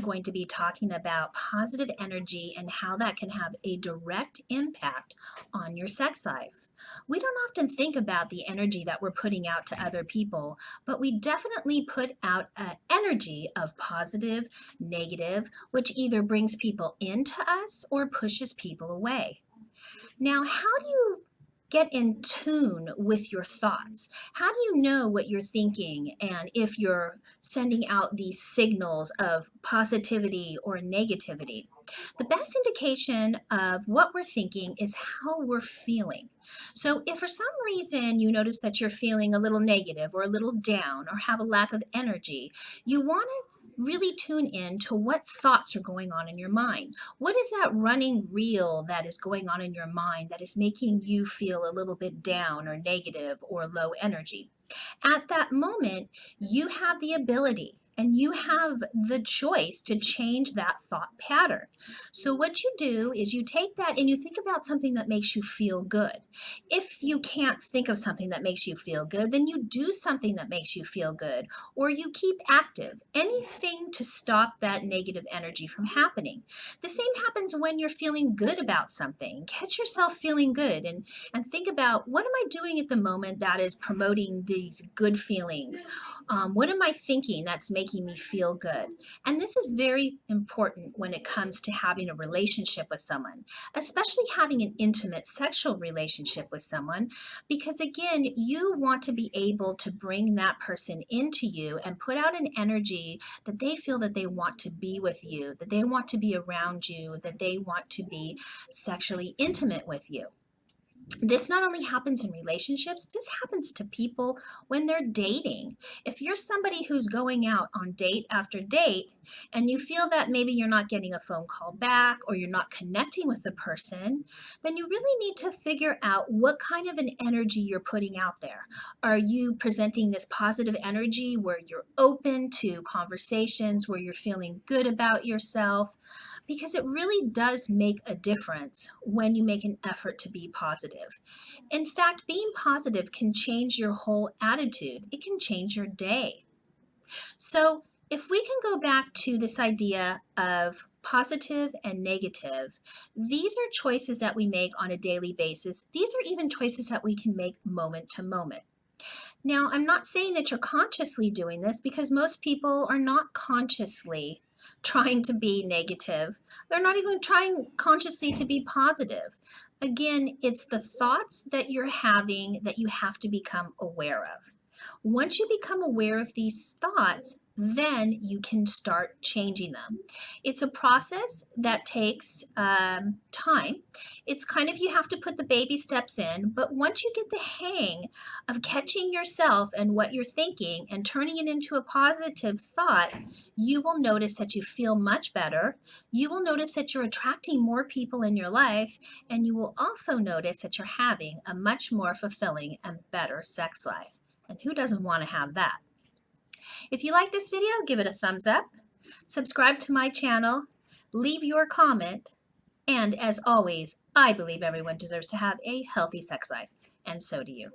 going to be talking about positive energy and how that can have a direct impact on your sex life. We don't often think about the energy that we're putting out to other people, but we definitely put out an energy of positive, negative, which either brings people into us or pushes people away. Now, how do you get in tune with your thoughts? How do you know what you're thinking and if you're sending out these signals of positivity or negativity? The best indication of what we're thinking is how we're feeling. So, if for some reason you notice that you're feeling a little negative or a little down or have a lack of energy, you want to really tune in to what thoughts are going on in your mind. What is that running reel that is going on in your mind that is making you feel a little bit down or negative or low energy? At that moment, you have the ability and you have the choice to change that thought pattern. So, what you do is you take that and you think about something that makes you feel good. If you can't think of something that makes you feel good, then you do something that makes you feel good, or you keep active. Anything to stop that negative energy from happening. The same happens when you're feeling good about something. Catch yourself feeling good and think about, what am I doing at the moment that is promoting these good feelings? What am I thinking that's making me feel good? And this is very important when it comes to having a relationship with someone, especially having an intimate sexual relationship with someone, because again, you want to be able to bring that person into you and put out an energy that they feel that they want to be with you, that they want to be around you, that they want to be sexually intimate with you. This not only happens in relationships, this happens to people when they're dating. If you're somebody who's going out on date after date and you feel that maybe you're not getting a phone call back or you're not connecting with the person, then you really need to figure out what kind of an energy you're putting out there. Are you presenting this positive energy where you're open to conversations, where you're feeling good about yourself? Because it really does make a difference when you make an effort to be positive. In fact, being positive can change your whole attitude, it can change your day. So, if we can go back to this idea of positive and negative, these are choices that we make on a daily basis. These are even choices that we can make moment to moment. Now, I'm not saying that you're consciously doing this because most people are not consciously trying to be negative. They're not even trying consciously to be positive. Again, it's the thoughts that you're having that you have to become aware of. Once you become aware of these thoughts, then you can start changing them. It's a process that takes time. It's kind of, you have to put the baby steps in, but once you get the hang of catching yourself and what you're thinking and turning it into a positive thought, you will notice that you feel much better. You will notice that you're attracting more people in your life, and you will also notice that you're having a much more fulfilling and better sex life. And who doesn't want to have that? If you like this video, give it a thumbs up, subscribe to my channel, leave your comment, and as always, I believe everyone deserves to have a healthy sex life, and so do you.